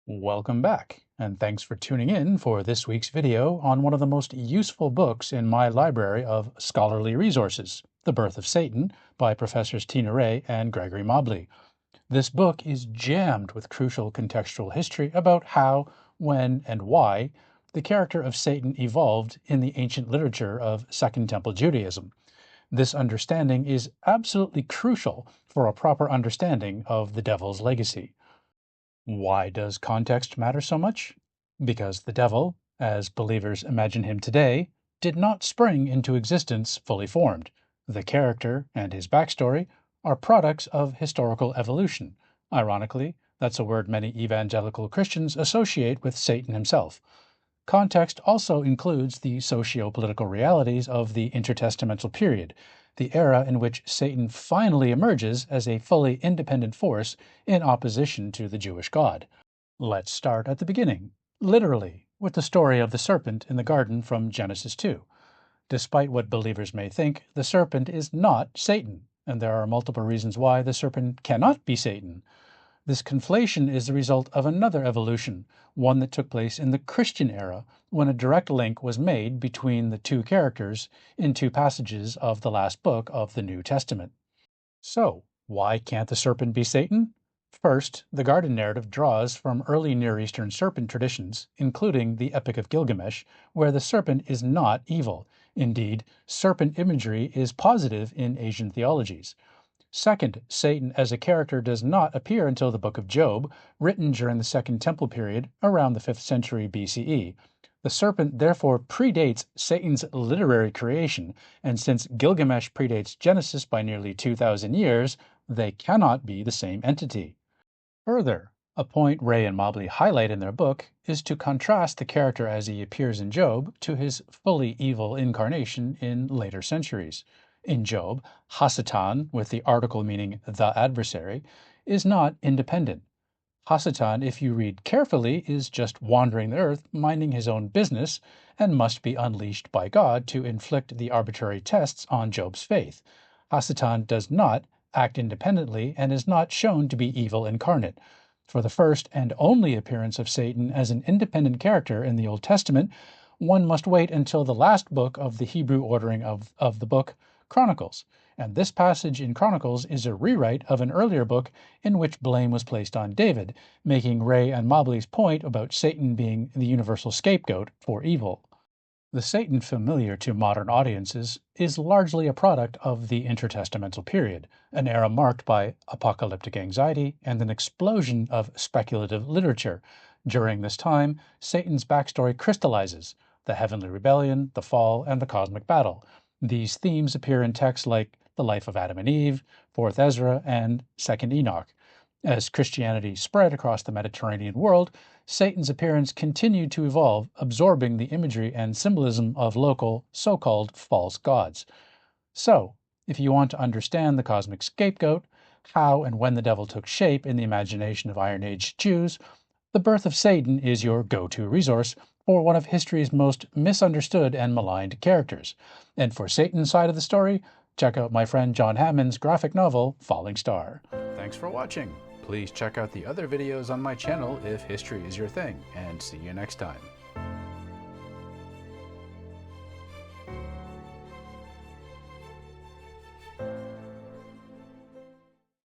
Welcome back, and thanks for tuning in for this week's video on one of the most useful books in my library of scholarly resources, The Birth of Satan by Professors Tina Wray and Gregory Mobley. This book is jammed with crucial contextual history about how, when, and why the character of Satan evolved in the ancient literature of Second Temple Judaism. This understanding is absolutely crucial for a proper understanding of the devil's legacy. Why does context matter so much? Because the devil, as believers imagine him today, did not spring into existence fully formed. The character and his backstory are products of historical evolution. Ironically, that's a word many evangelical Christians associate with Satan himself. Context also includes the socio-political realities of the intertestamental period, the era in which Satan finally emerges as a fully independent force in opposition to the Jewish God. Let's start at the beginning, literally, with the story of the serpent in the garden from Genesis 2. Despite what believers may think, the serpent is not Satan, and there are multiple reasons why the serpent cannot be Satan. This conflation is the result of another evolution, one that took place in the Christian era, when a direct link was made between the two characters in two passages of the last book of the New Testament. So, why can't the serpent be Satan? First, the garden narrative draws from early Near Eastern serpent traditions, including the Epic of Gilgamesh, where the serpent is not evil. Indeed, serpent imagery is positive in Asian theologies. Second, Satan as a character does not appear until the Book of Job, written during the Second Temple period around the 5th century BCE. The serpent therefore predates Satan's literary creation, and since Gilgamesh predates Genesis by nearly 2,000 years, they cannot be the same entity. Further, a point Wray and Mobley highlight in their book is to contrast the character as he appears in Job to his fully evil incarnation in later centuries. In Job, Hasatan, with the article meaning the adversary, is not independent. Hasatan, if you read carefully, is just wandering the earth, minding his own business, and must be unleashed by God to inflict the arbitrary tests on Job's faith. Hasatan does not act independently and is not shown to be evil incarnate. For the first and only appearance of Satan as an independent character in the Old Testament, one must wait until the last book of the Hebrew ordering of the book, Chronicles, and this passage in Chronicles is a rewrite of an earlier book in which blame was placed on David, making Wray and Mobley's point about Satan being the universal scapegoat for evil. The Satan familiar to modern audiences is largely a product of the intertestamental period, an era marked by apocalyptic anxiety and an explosion of speculative literature. During this time, Satan's backstory crystallizes: the heavenly rebellion, the fall, and the cosmic battle. These themes appear in texts like The Life of Adam and Eve, 4th Ezra, and 2nd Enoch. As Christianity spread across the Mediterranean world, Satan's appearance continued to evolve, absorbing the imagery and symbolism of local, so-called false gods. So, if you want to understand the cosmic scapegoat, how and when the devil took shape in the imagination of Iron Age Jews, The Birth of Satan is your go-to resource for one of history's most misunderstood and maligned characters. And for Satan's side of the story, check out my friend John Hammond's graphic novel, Falling Star. Thanks for watching. Please check out the other videos on my channel if history is your thing, and see you next time.